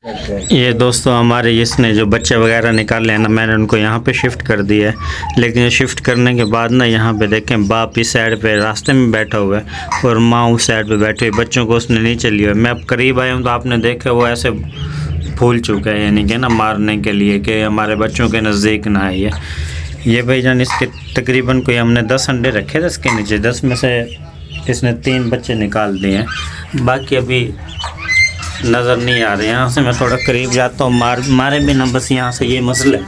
ये दोस्तों हमारे इसने जो बच्चे वगैरह निकाले हैं ना, मैंने उनको यहाँ पे शिफ्ट कर दिया है। लेकिन ये शिफ्ट करने के बाद ना यहाँ पे देखें बाप इस साइड पे रास्ते में बैठा हुआ है और माँ उस साइड पे बैठी हुई, बच्चों को उसने नीचे लिया। मैं अब करीब आया हूँ तो आपने देखा वो ऐसे फूल चुका है, यानी कि ना मारने के लिए कि हमारे बच्चों के नज़दीक ना आए। ये भाईजान इसके तकरीबन कोई हमने 10 अंडे रखे थे इसके नीचे, 10 में से इसने 3 बच्चे निकाल दिए हैं, बाकी अभी नज़र नहीं आ रहे। यहाँ से मैं थोड़ा करीब जाता हूँ, मारे भी ना बस यहाँ से ये मसला है।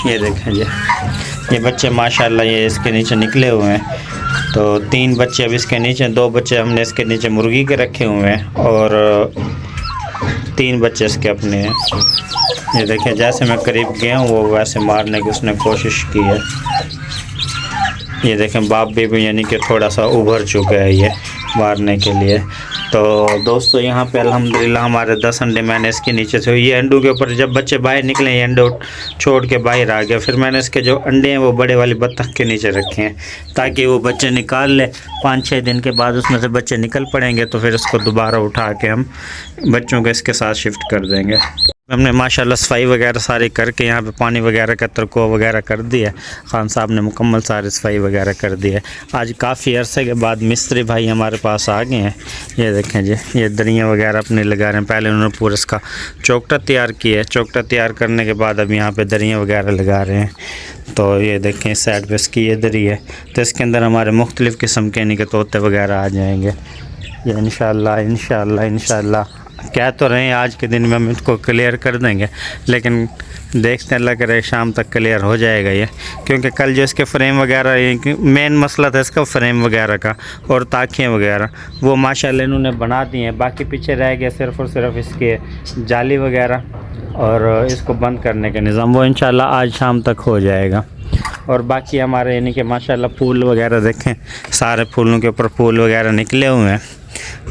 ये देखें जी, ये बच्चे माशाल्लाह ये इसके नीचे निकले हुए हैं। तो 3 बच्चे अब इसके नीचे, 2 बच्चे हमने इसके नीचे मुर्गी के रखे हुए हैं और 3 बच्चे इसके अपने हैं। ये देखें जैसे मैं करीब गया हूँ वो वैसे मारने की उसने कोशिश की है। ये देखें बाप भी यानी कि थोड़ा सा उभर चुका है ये मारने के लिए। तो दोस्तों यहाँ पे अल्हम्दुलिल्लाह हमारे 10 अंडे मैंने इसके नीचे से, ये अंडों के ऊपर जब बच्चे बाहर निकले ये अंडे छोड़ के बाहर आ गए। फिर मैंने इसके जो अंडे हैं वो बड़े वाली बत्तख के नीचे रखे हैं ताकि वो बच्चे निकाल ले। 5-6 दिन के बाद उसमें से बच्चे निकल पड़ेंगे तो फिर उसको दोबारा उठा के हम बच्चों को इसके साथ शिफ्ट कर देंगे। हमने माशाल्लाह सफाई वगैरह सारी करके यहाँ पे पानी वगैरह का तरको वगैरह कर दिया। खान साहब ने मुकम्मल सारी सफाई वगैरह कर दी है। आज काफ़ी अरसे के बाद मिस्त्री भाई हमारे पास आ गए हैं। ये देखें जी, ये दरियाँ वगैरह अपने लगा रहे हैं। पहले उन्होंने पूरा इसका चौकटा तैयार किया है, चौकटा तैयार करने के बाद अब यहाँ पर दरियाँ वगैरह लगा रहे हैं। तो ये देखें इस साइड पर इसकी ये दरी है, तो इसके अंदर हमारे मुख्तलिफ़ किस्म के यानी कि तोते वगैरह आ जाएंगे। ये इंशाअल्लाह कह तो रहे हैं आज के दिन में हम इसको क्लियर कर देंगे, लेकिन देखते हैं लग रहा है शाम तक क्लियर हो जाएगा ये। क्योंकि कल जो इसके फ्रेम वगैरह, मेन मसला था इसका फ्रेम वगैरह का और ताकियाँ वगैरह, वो माशाल्लाह इन्होंने बना दी हैं। बाकी पीछे रह गया सिर्फ़ और सिर्फ इसके जाली वगैरह और इसको बंद करने का निज़ाम, वो इंशाल्लाह आज शाम तक हो जाएगा। और बाकी हमारे यानी कि माशाल्लाह फूल वगैरह देखें, सारे फूलों के ऊपर फूल वगैरह निकले हुए हैं।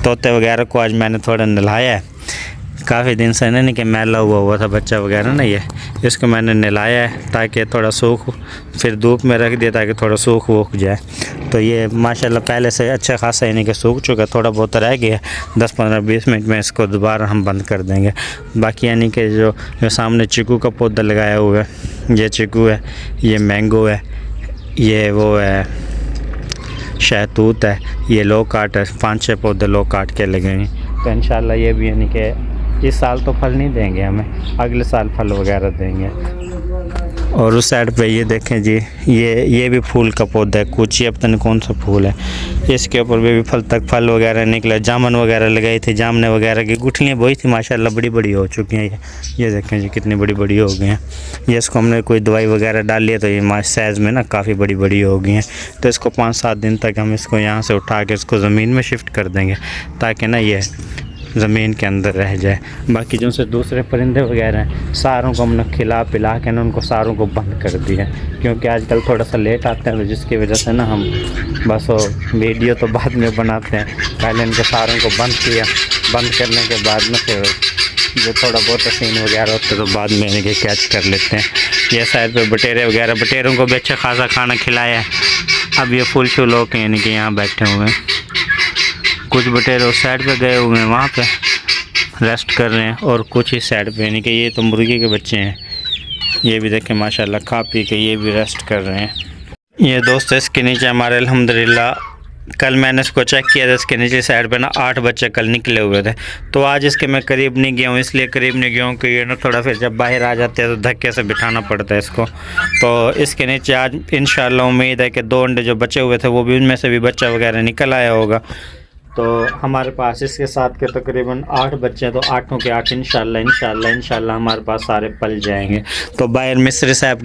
तोते वगैरह को आज मैंने थोड़ा नहलाया है, काफ़ी दिन से नहीं कि मैला हुआ था बच्चा वगैरह ना, ये इसको मैंने नहलाया है ताकि थोड़ा सूख, फिर धूप में रख दिया ताकि थोड़ा सूख वूख जाए। तो ये माशाल्लाह पहले से अच्छा खासा यानी कि सूख चुका, थोड़ा बहुत रह गया, 10-15-20 मिनट में इसको दोबारा हम बंद कर देंगे। बाकी यानी कि जो सामने चीकू का पौधा लगाया हुआ है, ये चीकू है, ये मैंगो है, ये वो है शहतूत है, ये लो काट है, 5-6 पौधे लो काट के लगे हैं। तो इंशाल्लाह ये भी यानी कि इस साल तो फल नहीं देंगे हमें, अगले साल फल वगैरह देंगे। और उस साइड पे ये देखें जी, ये भी फूल का पौधा है, कुछ ये पता नहीं कौन सा फूल है, इसके ऊपर भी फल वगैरह निकला। जामुन वगैरह लगाई थी, जामने वगैरह की गुठलियाँ बोई थी, माशाल्लाह बड़ी बड़ी हो चुकी हैं। ये देखें जी कितनी बड़ी बड़ी हो गई हैं। ये इसको हमने कोई दवाई वगैरह डाली है तो ये साइज़ में ना काफ़ी बड़ी बड़ी हो गई हैं। तो इसको 5-7 दिन तक हम इसको यहाँ से उठा के इसको ज़मीन में शिफ्ट कर देंगे ताकि ना ये ज़मीन के अंदर रह जाए। बाकी जो से दूसरे परिंदे वगैरह हैं सारों को हमने खिला पिला के ना उनको सारों को बंद कर दिया, क्योंकि आजकल थोड़ा सा लेट आते हैं तो जिसकी वजह से ना हम बस वो वीडियो तो बाद में बनाते हैं। पहले इनके सारों को बंद किया, बंद करने के बाद में फिर जो थोड़ा बहुत सीन वगैरह होते तो बाद में इनके कैच कर लेते हैं। ये साइड पे बटेरे वगैरह, बटेरों को भी अच्छा खासा खाना खिलाया है। अब ये फुल शुल होकर यानी कि यहाँ बैठे हुए हैं। कुछ बटेरे उस साइड पे गए हुए हैं, वहाँ पे रेस्ट कर रहे हैं, और कुछ इस साइड पे यानी कि ये तो मुर्गी के बच्चे हैं। ये भी देखें माशाल्लाह खा पी के ये भी रेस्ट कर रहे हैं। ये दोस्त इसके नीचे हमारे अल्हम्दुलिल्लाह कल मैंने इसको चेक किया था, इसके नीचे साइड पे ना 8 बच्चे कल निकले हुए थे। तो आज इसके मैं करीब नहीं गया हूँ, इसलिए करीब नहीं गया हूँ कि ये ना थोड़ा फिर जब बाहर आ जाते हैं तो धक्के से बिठाना पड़ता है इसको। तो इसके नीचे आज इंशाल्लाह उम्मीद है कि 2 अंडे जो बचे हुए थे वो भी, उनमें से भी बच्चा वगैरह निकल आया होगा। तो हमारे पास इसके साथ के तकरीबन 8 बच्चे हैं, तो 8 के 8 इंशाल्लाह हमारे पास सारे पल जाएंगे। तो बाहर मिस्त्री साहब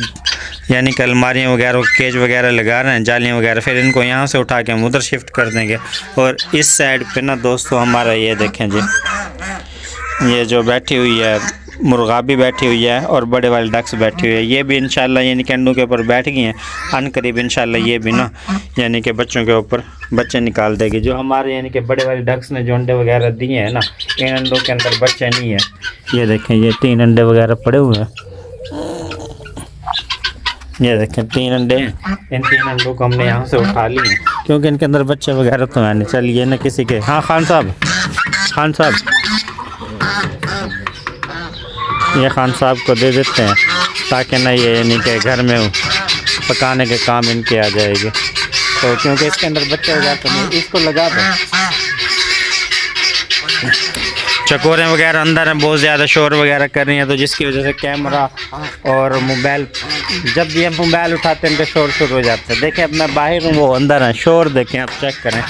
यानी कि अलमारियाँ वगैरह केज वगैरह लगा रहे हैं, जालियाँ वगैरह, फिर इनको यहाँ से उठा के हम उधर शिफ्ट कर देंगे। और इस साइड पे ना दोस्तों हमारा ये देखें जी, ये जो बैठी हुई है मुर्गा भी बैठी हुई है और बड़े वाले डक्स बैठी हुई है। ये भी इंशाल्लाह यानी कि अंडों के ऊपर बैठ गई हैं, अनकरीब इंशाल्लाह ये भी ना यानी कि बच्चों के ऊपर बच्चे निकाल देगी। जो हमारे यानी कि बड़े वाले डक्स ने जो अंडे वगैरह दिए हैं ना, इन अंडों के अंदर बच्चे नहीं है। ये देखें ये 3 अंडे वगैरह पड़े हुए हैं, ये देखें 3 अंडे हैं। इन 3 अंडों को हमने यहाँ से उठा लिए क्योंकि इनके अंदर बच्चे वगैरह तो हैं नहीं। चलिए ना किसी के, हाँ खान साहब ये खान साहब को दे देते हैं ताकि ना ये यानी कि घर में पकाने के काम इनके आ जाएगी। तो क्योंकि इसके अंदर बच्चे हो जाते हैं, इसको लगा दो। चकोरें वगैरह अंदर हैं, बहुत ज़्यादा शोर वगैरह कर रही हैं, तो जिसकी वजह से कैमरा और मोबाइल, जब भी हम मोबाइल उठाते हैं तो शोर शुरू हो जाता है। देखें अब मैं बाहर हूँ, वो अंदर हैं, शोर देखें आप, चेक करें,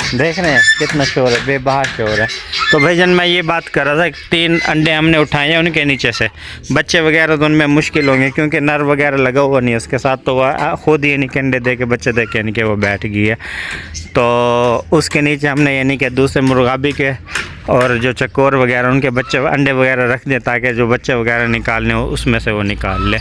देख रहे हैं कितना शोर है, बेबहा शोर है। तो भाईजान मैं ये बात कर रहा था, 3 अंडे हमने उठाए हैं उनके नीचे से, बच्चे वगैरह तो उनमें मुश्किल होंगे क्योंकि नर वगैरह लगा हुआ नहीं है उसके साथ, तो वह खुद ही यानी कि अंडे दे के बच्चे दे के यानी कि वो बैठ गई है। तो उसके नीचे हमने यानी कि दूसरे मुर्गाबी के और जो चकोर वगैरह उनके बच्चे अंडे वगैरह रख दें ताकि जो बच्चे वगैरह निकालने हो उसमें से वो निकाल ले।